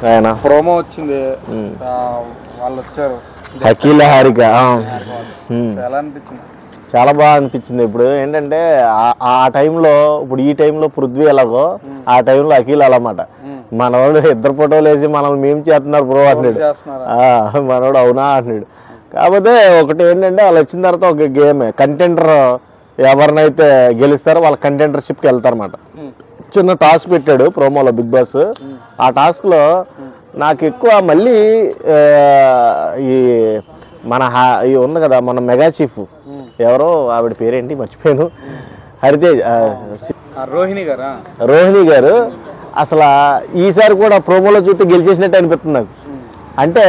ఆయన ప్రోమో వచ్చింది, వాళ్ళు వచ్చారు, అఖిల హారిక ఎలా అనిపించింది? చాలా బాగా అనిపించింది. ఇప్పుడు ఏంటంటే ఆ టైంలో, ఇప్పుడు ఈ టైంలో పృథ్వీ ఎలాగో ఆ టైంలో అఖిల్ అలామాట. మనవాడు ఇద్దరు ఫోటోలు వేసి మనం మేము చేస్తున్నారు బ్రో అంటున్నాడు, మనవాడు అవునా అంటున్నాడు. కాకపోతే ఒకటి ఏంటంటే వాళ్ళు వచ్చిన తర్వాత ఒక గేమ్ కంటెండర్ ఎవరినైతే గెలుస్తారో వాళ్ళ కంటెండర్షిప్కి వెళ్తారన్నమాట. చిన్న టాస్క్ పెట్టాడు ప్రోమోలో బిగ్ బాస్. ఆ టాస్క్లో నాకు ఎక్కువ మళ్ళీ ఈ మన ఈ ఉంది కదా మన మెగా చీఫ్ ఎవరో ఆవిడ పేరేంటి మర్చిపోయాను, హరితేజ్ రోహిణి గారు అసలు ఈసారి కూడా ప్రోమోలో చూస్తే గెలిచేసినట్టు అనిపిస్తుంది నాకు. అంటే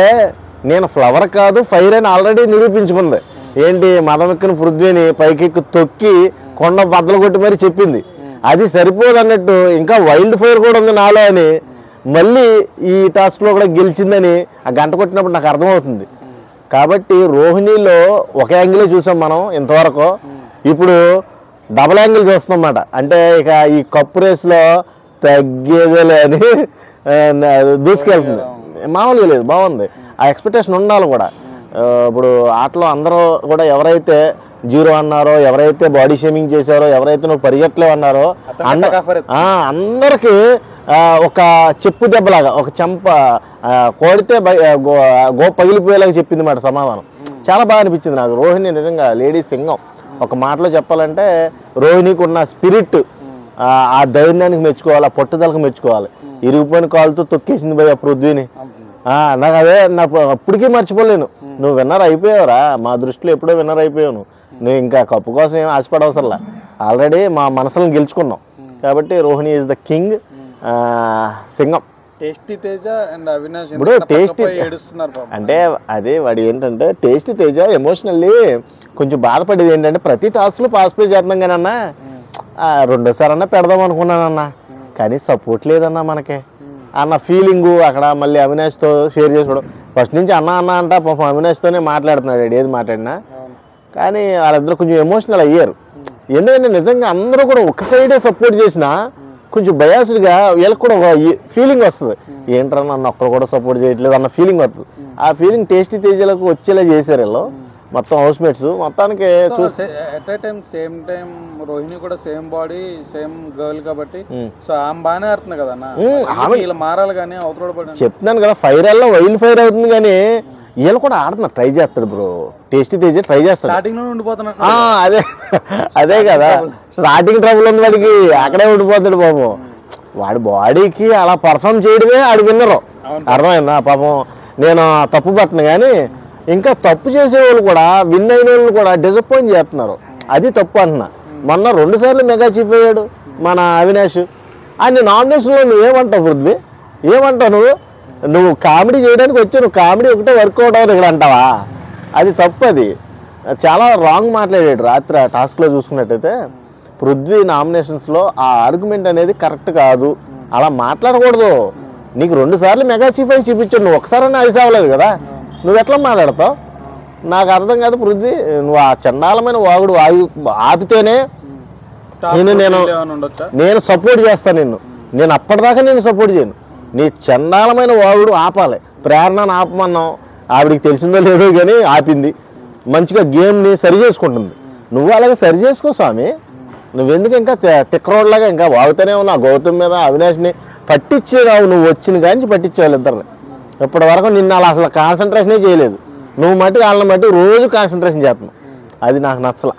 నేను ఫ్లవర్ కాదు ఫైర్ అని ఆల్రెడీ నిరూపించుకుంది. ఏంటి మదమెక్కిన పృథ్వీని పైకెక్కి తొక్కి కొండ బద్దలు కొట్టి మరి చెప్పింది. అది సరిపోదు అన్నట్టు ఇంకా వైల్డ్ ఫైర్ కూడా ఉంది నాలో అని మళ్ళీ ఈ టాస్క్లో కూడా గెలిచిందని ఆ గంట కొట్టినప్పుడు నాకు అర్థమవుతుంది. కాబట్టి రోహిణిలో ఒక యాంగిలే చూసాం మనం ఇంతవరకు, ఇప్పుడు డబుల్ యాంగిల్ చూస్తున్నాం అన్నమాట. అంటే ఇక ఈ కప్పు రేస్లో తగ్గేదేలే అని దూసుకెళ్తుంది. మామూలుగా లేదు, బాగుంది. ఆ ఎక్స్పెక్టేషన్ ఉండాలి కూడా. ఇప్పుడు ఆటలో అందరూ కూడా ఎవరైతే జీరో అన్నారో, ఎవరైతే బాడీ షేమింగ్ చేశారో, ఎవరైతే నువ్వు పరిగెట్టలేవు అన్నారో అందరికీ ఒక చెప్పు దెబ్బలాగా ఒక చెంప కొడితే గో పగిలిపోయేలాగా చెప్పింది మాట సమాధానం. చాలా బాగా అనిపించింది నాకు. రోహిణి నిజంగా లేడీ సింగం. ఒక మాటలో చెప్పాలంటే రోహిణికి ఉన్న స్పిరిట్, ఆ ధైర్యానికి మెచ్చుకోవాలి, ఆ పట్టుదలకు మెచ్చుకోవాలి. ఇరిగిపోయిన కాలుతో తొక్కేసింది భయ పృథ్వీని. నాకు అదే నాకు అప్పటికీ మర్చిపోలేను. నువ్వు విన్నర్ అయిపోయావురా, మా దృష్టిలో ఎప్పుడో విన్నర్ అయిపోయావు. నువ్వు ఇంకా కప్పు కోసం ఏం ఆశపడవసరంలా, ఆల్రెడీ మా మనసులను గెలుచుకున్నాం. కాబట్టి రోహిణి ఈజ్ ద కింగ్, సింగం. టేస్టీ తేజ అండ్ అవినాష్ ఇప్పుడు టేస్టీ అంటే అదే వాడు ఏంటంటే టేస్టీ తేజ ఎమోషనల్లీ కొంచెం బాధపడేది ఏంటంటే ప్రతి టాస్క్లో పార్టిసిపేట్ చేద్దాం కానీ అన్న రెండోసారి అన్నా పెడదాం అనుకున్నానన్నా, కానీ సపోర్ట్ లేదన్నా మనకి అన్న ఫీలింగు. అక్కడ మళ్ళీ అవినాష్తో షేర్ చేసుకోవడం, ఫస్ట్ నుంచి అన్న అన్న అంట పాపం అవినాష్తోనే మాట్లాడుతున్నాడు ఏది మాట్లాడినా. కానీ వాళ్ళిద్దరు కొంచెం ఎమోషనల్ అయ్యారు. ఎందుకంటే నిజంగా అందరూ కూడా ఒక సైడే సపోర్ట్ చేసినా కొంచెం బయాస్డ్గా వీళ్ళకి కూడా ఒక ఫీలింగ్ వస్తుంది, ఏంట్రా నన్ను ఒక్కరు కూడా సపోర్ట్ చేయట్లేదు అన్న ఫీలింగ్ వస్తుంది. ఆ ఫీలింగ్ టేస్టీ తేజలకు వచ్చేలా చేశారు వీళ్ళు మొత్తం హౌస్ మేట్స్. మొత్తానికి సేమ్ టైం రోహిణి కూడా సేమ్ బాడీ సేమ్ గర్ల్ కాబట్టి సో ఆమె బాగానే ఆడుతుంది కదా అన్న, మారాలి కానీ అవతల చెప్తున్నాను కదా ఫైర్ వైల్డ్ ఫైర్ అవుతుంది. కానీ వీళ్ళు కూడా ఆడుతున్నారు, ట్రై చేస్తాడు బ్రో. టేస్టీ తేజ ట్రై చేస్తాడు. అదే కదా స్టార్టింగ్ ట్రబుల్ ఉంది వాడికి, అక్కడే ఉండిపోతాడు పాపం. వాడి బాడీకి అలా పర్ఫామ్ చేయడమే ఆడి విన్నరు, అర్థమైందా? పాపం నేను తప్పు పట్టను కానీ ఇంకా తప్పు చేసేవాళ్ళు కూడా విన్ అయిన వాళ్ళు కూడా డిసప్పాయింట్ చేస్తున్నారు, అది తప్పు అంటున్నా. మొన్న 2 సార్లు మెగా చీఫ్ అయ్యాడు మన అవినాష్. ఆయన నామినేషన్లో నువ్వేమంటావు పృథ్వీ, ఏమంటావు? నువ్వు కామెడీ చేయడానికి వచ్చి నువ్వు కామెడీ ఒకటే వర్కౌట్ అవుతుంది ఇక్కడ అంటావా? అది తప్పు. అది చాలా రాంగ్ మాట్లాడాడు రాత్రి ఆ టాస్క్లో చూసుకున్నట్టయితే. పృథ్వీ నామినేషన్స్లో ఆ ఆర్గ్యుమెంట్ అనేది కరెక్ట్ కాదు, అలా మాట్లాడకూడదు. నీకు 2 సార్లు మెగా చీఫ్ అయి చూపించాడు, నువ్వు ఒకసారైనా ఐస్ అవ్వలేదు కదా, నువ్వు ఎట్లా మాట్లాడతావు? నాకు అర్థం కాదు పృథ్వీ. నువ్వు ఆ చండాలమైన వాగుడు ఆపితేనే నేను సపోర్ట్ చేస్తాను. నేను అప్పటిదాకా నేను సపోర్ట్ చేయను. నీ చండాలమైన వాగుడు ఆపాలి. ప్రేరణను ఆపమన్నాం, ఆవిడికి తెలిసిందో లేదో కానీ ఆపింది. మంచిగా గేమ్ని సరి చేసుకుంటుంది. నువ్వు అలాగే సరి చేసుకో స్వామి. నువ్వెందుకు ఇంకా తిక్కరోడ్లాగా ఇంకా వాగుతూనే ఉన్నావు గౌతమ్ మీద, అవినాష్ని పట్టించేరావు. నువ్వు వచ్చిన కానీ పట్టించేవాళ్ళు ఇద్దరిని. ఇప్పటి వరకు నిన్ను అలా అసలు కాన్సన్ట్రేషనే చేయలేదు. నువ్వు మట్టి వాళ్ళని బట్టి రోజు కాన్సన్ట్రేషన్ చేస్తున్నావు, అది నాకు నచ్చల.